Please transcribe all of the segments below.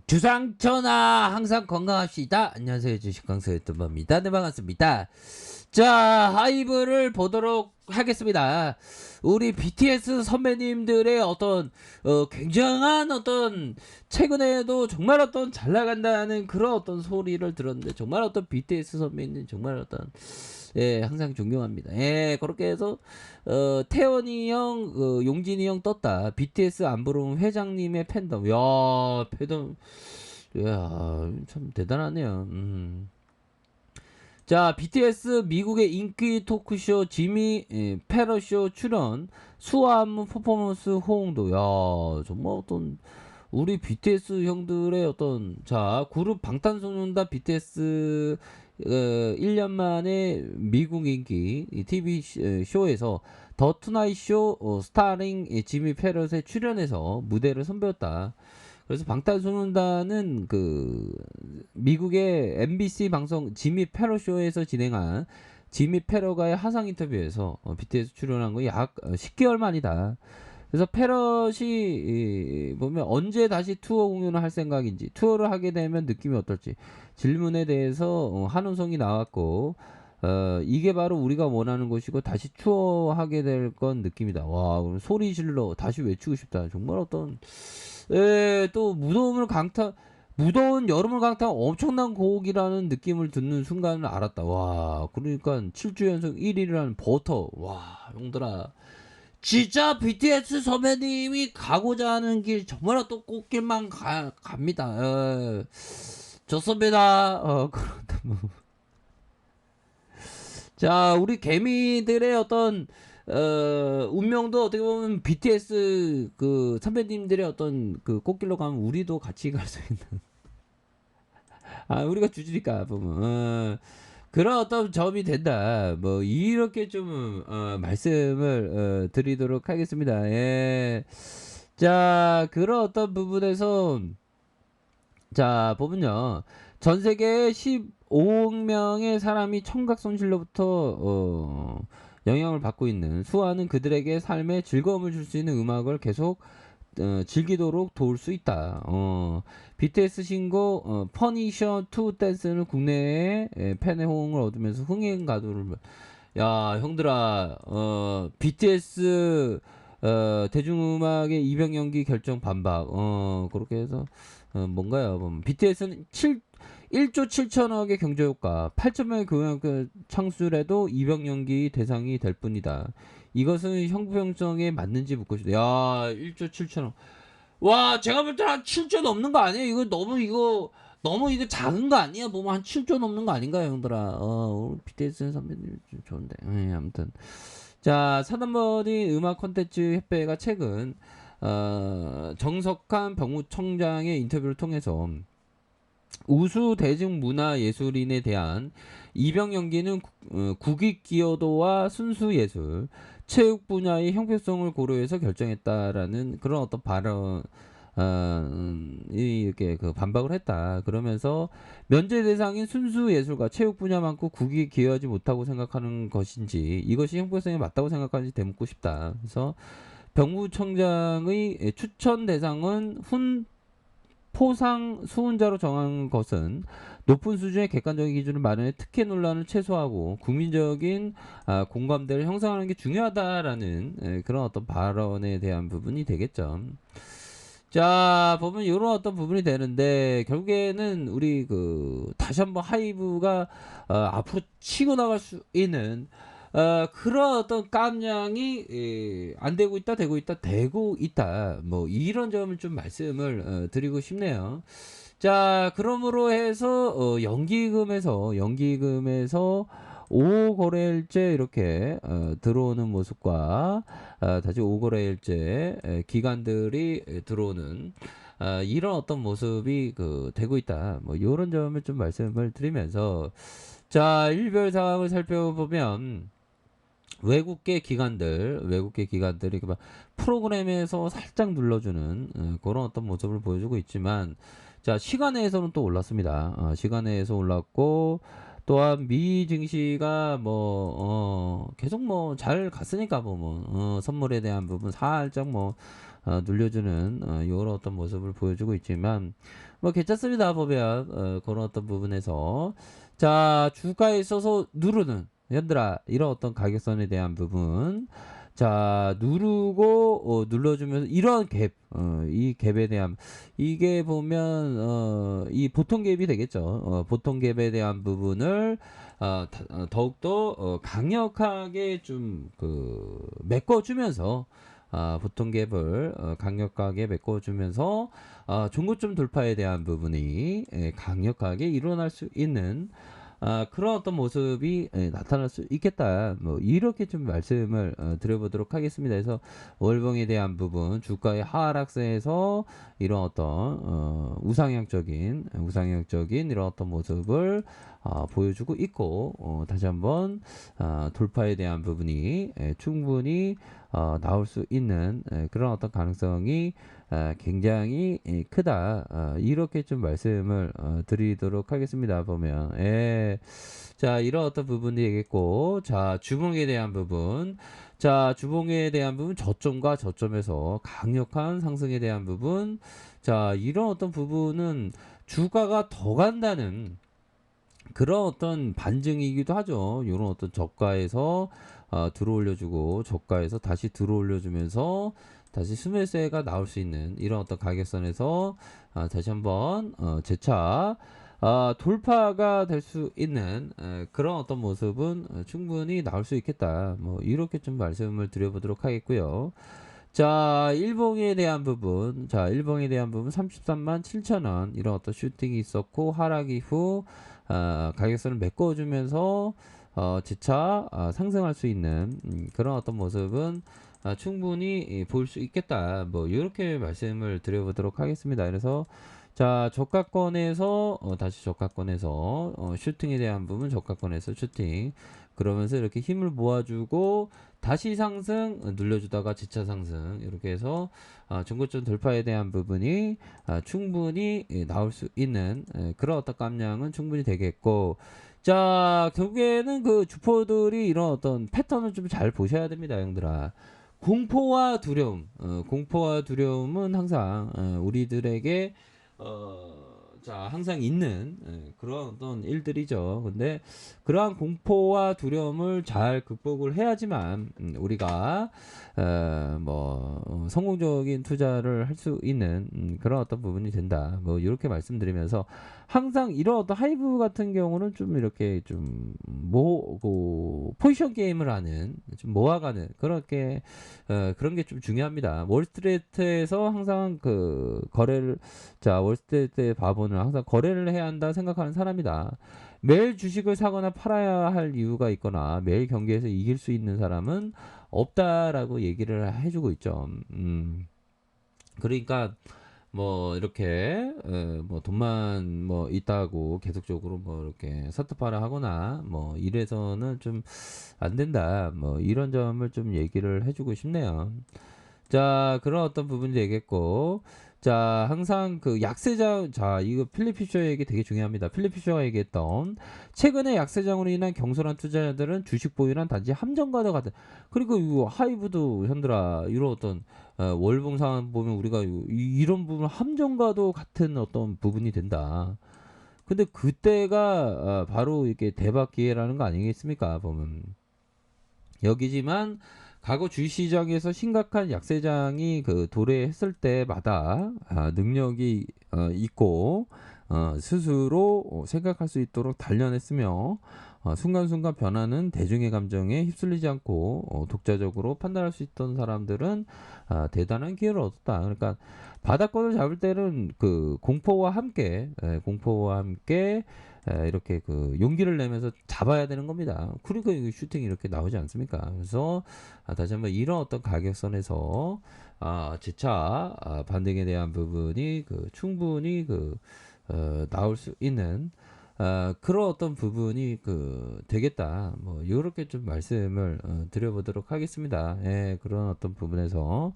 주상천하 항상 건강합시다. 안녕하세요. 주식강사 유튜버입니다. 네, 반갑습니다. 자, 하이브를 보도록 하겠습니다. 우리 BTS 선배님들의 어떤 굉장한 어떤 최근에도 정말 어떤 잘 나간다는 그런 어떤 소리를 들었는데, 정말 어떤 BTS 선배님 정말 어떤 항상 존경합니다. 그렇게 해서 태연이 형, 용진이 형 떴다. BTS 안 부르면 회장님의 팬덤. 야, 팬덤. 야, 참 대단하네요. 자, BTS 미국의 인기 토크쇼 지미 패러쇼 출연, 수화 안무 퍼포먼스 호응도. 야, 정말 어떤 우리 BTS 형들의 어떤, 자, 그룹 방탄소년단 BTS 1년 만에 미국 인기 TV 쇼에서 더 투나잇 쇼 스타링 지미 패럿에 출연해서 무대를 선보였다. 그래서 방탄소년단은 그 미국의 MBC 방송 지미 패럿 쇼에서 진행한 지미 패럿과의 화상 인터뷰에서 BTS 출연한 거 약 10개월 만이다. 그래서 패럿이 보면 언제 다시 투어 공연을 할 생각인지, 투어를 하게 되면 느낌이 어떨지 질문에 대해서 한우성이 나왔고, 이게 바로 우리가 원하는 것이고 다시 투어하게 될 건 느낌이다. 와, 그럼 소리 질러 다시 외치고 싶다. 정말 어떤 또 무더운 여름을 강타한 엄청난 곡이라는 느낌을 듣는 순간을 알았다. 와, 그러니까 7주 연속 1위를 하는 버터. 와, 형들아, 진짜 BTS 선배님이 가고자 하는 길 정말 또 꽃길만 갑니다. 좋습니다. 그렇다 뭐. 자, 우리 개미들의 어떤 운명도 어떻게 보면 BTS 그 선배님들의 어떤 그 꽃길로 가면 우리도 같이 갈 수 있는. 우리가 주주니까 보면 그런 어떤 점이 된다. 뭐 이렇게 좀 말씀을 드리도록 하겠습니다. 자, 그런 어떤 부분에서 자 보면요, 전 세계 15억 명의 사람이 청각 손실로부터 영향을 받고 있는 수아는 그들에게 삶에 즐거움을 줄 수 있는 음악을 계속 즐기도록 도울 수 있다. BTS 신곡 퍼니셔 2 댄스는 국내에 팬의 호응을 얻으면서 흥행 가도를. 야, 형들아, BTS 대중음악의 입영 연기 결정 반박. 그렇게 해서 뭔가요? BTS는 1조 7천억의 경제효과, 8천 명의 교육 창출에도 입영 연기 대상이 될 뿐이다. 이것은 형평성에 맞는지 묻고 싶다. 야, 1조 7천억. 와, 제가 볼 때는 한 7조 넘는 거 아니에요? 너무 이거 작은 거 아니야? 보면 한 7조 넘는 거 아닌가요, 형들아? BTS 선배님 좀 좋은데. 아무튼. 자, 사단법인 음악 콘텐츠 협회가 최근 정석한 병무청장의 인터뷰를 통해서 우수 대중문화예술인에 대한 입영 연기는 국익 기여도와 순수 예술, 체육 분야의 형평성을 고려해서 결정했다라는 그런 어떤 발언, 이렇게 그 반박을 했다. 그러면서 면제 대상인 순수 예술과 체육 분야만큼 국익에 기여하지 못하고 생각하는 것인지, 이것이 형평성에 맞다고 생각하는지 되묻고 싶다. 그래서 병무청장의 추천 대상은 포상 수훈자로 정한 것은 높은 수준의 객관적인 기준을 마련해 특혜 논란을 최소화하고 국민적인 공감대를 형성하는 게 중요하다라는 그런 어떤 발언에 대한 부분이 되겠죠. 자, 보면 이런 어떤 부분이 되는데, 결국에는 우리 다시 한번 하이브가 앞으로 치고 나갈 수 있는 그런 어떤 깜냥이 안 되고 있다, 되고 있다. 뭐 이런 점을 좀 말씀을 드리고 싶네요. 자, 그러므로 해서 연기금에서 5거래일째 이렇게 들어오는 모습과 다시 5거래일째 기관들이 들어오는 이런 어떤 모습이 되고 있다. 뭐 이런 점을 좀 말씀을 드리면서, 자, 일별 상황을 살펴보면 외국계 기관들이 막 프로그램에서 살짝 눌러주는 그런 어떤 모습을 보여주고 있지만, 자, 시간외에서는 또 올랐습니다. 시간외에서 올랐고, 또한 미 증시가 계속 잘 갔으니까 선물에 대한 부분 살짝 눌려주는 이런 어떤 모습을 보여주고 있지만 뭐 괜찮습니다. 보면 그런 어떤 부분에서 자 주가에 있어서 누르는 현들아 이런 어떤 가격선에 대한 부분 자 누르고 눌러주면서 이런 갭 이 갭에 대한 이게 보면 이 보통 갭이 되겠죠. 보통 갭에 대한 부분을 더욱더 강력하게 좀 그 메꿔주면서 보통 갭을 강력하게 메꿔주면서 중고점 돌파에 대한 부분이 강력하게 일어날 수 있는 그런 어떤 모습이 나타날 수 있겠다. 뭐 이렇게 좀 말씀을 드려보도록 하겠습니다. 그래서 월봉에 대한 부분, 주가의 하락세에서 이런 어떤 우상향적인 이런 어떤 모습을 보여주고 있고 다시 한번 돌파에 대한 부분이 충분히 나올 수 있는 그런 어떤 가능성이 굉장히 크다. 이렇게 좀 말씀을 드리도록 하겠습니다. 보면 자 이런 어떤 부분이 되겠고 자 주봉에 대한 부분 자 주봉에 대한 부분 저점과 저점에서 강력한 상승에 대한 부분 자 이런 어떤 부분은 주가가 더 간다는 그런 어떤 반증이기도 하죠. 이런 어떤 저가에서 들어올려주고 저가에서 다시 들어올려주면서 다시 스매세가 나올 수 있는 이런 어떤 가격선에서 다시 한번 재차 돌파가 될 수 있는 그런 어떤 모습은 충분히 나올 수 있겠다. 뭐 이렇게 좀 말씀을 드려보도록 하겠고요. 자, 일봉에 대한 부분. 자, 일봉에 대한 부분 33만 7천 원. 이런 어떤 슈팅이 있었고, 하락 이후, 가격선을 메꿔주면서, 재차, 상승할 수 있는, 그런 어떤 모습은, 충분히 볼 수 있겠다. 뭐, 이렇게 말씀을 드려보도록 하겠습니다. 그래서, 자, 저가권에서, 다시 저가권에서, 슈팅에 대한 부분, 저가권에서 슈팅. 그러면서 이렇게 힘을 모아주고, 다시 상승 눌려주다가 재차 상승 이렇게 해서 중고점 돌파에 대한 부분이 충분히 나올 수 있는 그런 어떤 깜냥은 충분히 되겠고 자 결국에는 그 주포들이 이런 어떤 패턴을 좀 잘 보셔야 됩니다 형들아. 공포와 두려움 공포와 두려움은 항상 우리들에게 자 항상 있는 그런 어떤 일들이죠. 근데 그러한 공포와 두려움을 잘 극복을 해야지만 우리가 성공적인 투자를 할 수 있는 그런 어떤 부분이 된다. 뭐 이렇게 말씀드리면서 항상 이런 어떤 하이브 같은 경우는 좀 이렇게 좀 포지션 게임을 하는 좀 모아가는 그렇게 그런 게 좀 중요합니다. 월스트리트에서 항상 그 거래를 자 월스트리트의 바보는 항상 거래를 해야 한다 생각하는 사람이다. 매일 주식을 사거나 팔아야 할 이유가 있거나 매일 경기에서 이길 수 있는 사람은 없다라고 얘기를 해주고 있죠. 그러니까 뭐 이렇게 뭐 돈만 뭐 있다고 계속적으로 뭐 이렇게 사트파를 하거나 뭐 이래서는 좀 안 된다. 뭐 이런 점을 좀 얘기를 해주고 싶네요. 자, 그런 어떤 부분이 되겠고, 자, 항상 그 약세장, 자, 이거 필립 피셔 얘기 되게 중요합니다. 필립 피셔가 얘기했던, 최근에 약세장으로 인한 경솔한 투자자들은 주식 보유란 단지 함정과도 같은, 그리고 이 하이브도 현들아, 이런 어떤, 월봉 상황 보면 우리가 이런 부분 함정과도 같은 어떤 부분이 된다. 근데 그때가 바로 이렇게 대박 기회라는 거 아니겠습니까? 보면. 여기지만 과거 주식시장에서 심각한 약세장이 그 도래했을 때마다 능력이 있고 스스로 생각할 수 있도록 단련했으며 순간순간 변하는 대중의 감정에 휩쓸리지 않고 독자적으로 판단할 수 있던 사람들은 대단한 기회를 얻었다. 그러니까 바닥권을 잡을 때는 그 공포와 함께 이렇게 그 용기를 내면서 잡아야 되는 겁니다. 그러니까 이 슈팅이 이렇게 나오지 않습니까? 그래서 다시 한번 이런 어떤 가격선에서 재차 반등에 대한 부분이 그 충분히 그 나올 수 있는 그런 어떤 부분이 그 되겠다. 뭐 이렇게 좀 말씀을 드려보도록 하겠습니다. 예, 그런 어떤 부분에서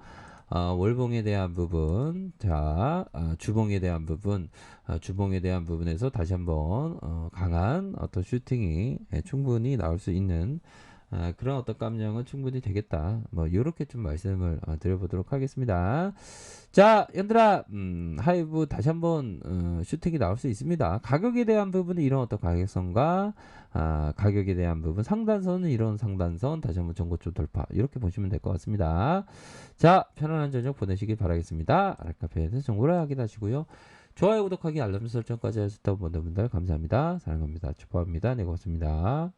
월봉에 대한 부분, 자, 주봉에 대한 부분, 주봉에 대한 부분에서 다시 한번 강한 어떤 슈팅이 충분히 나올 수 있는 그런 어떤 감량은 충분히 되겠다. 뭐 요렇게 좀 말씀을 드려보도록 하겠습니다. 자, 얘들아, 하이브 다시 한번 슈팅이 나올 수 있습니다. 가격에 대한 부분은 이런 어떤 가격선과 가격에 대한 부분, 상단선은 이런 상단선, 다시 한번 전고점 돌파 이렇게 보시면 될 것 같습니다. 자, 편안한 저녁 보내시길 바라겠습니다. 아라카페에서 정보를 확인하시고요. 좋아요, 구독하기, 알람 설정까지 하셨던 분들 감사합니다. 사랑합니다. 축복합니다. 네, 고맙습니다.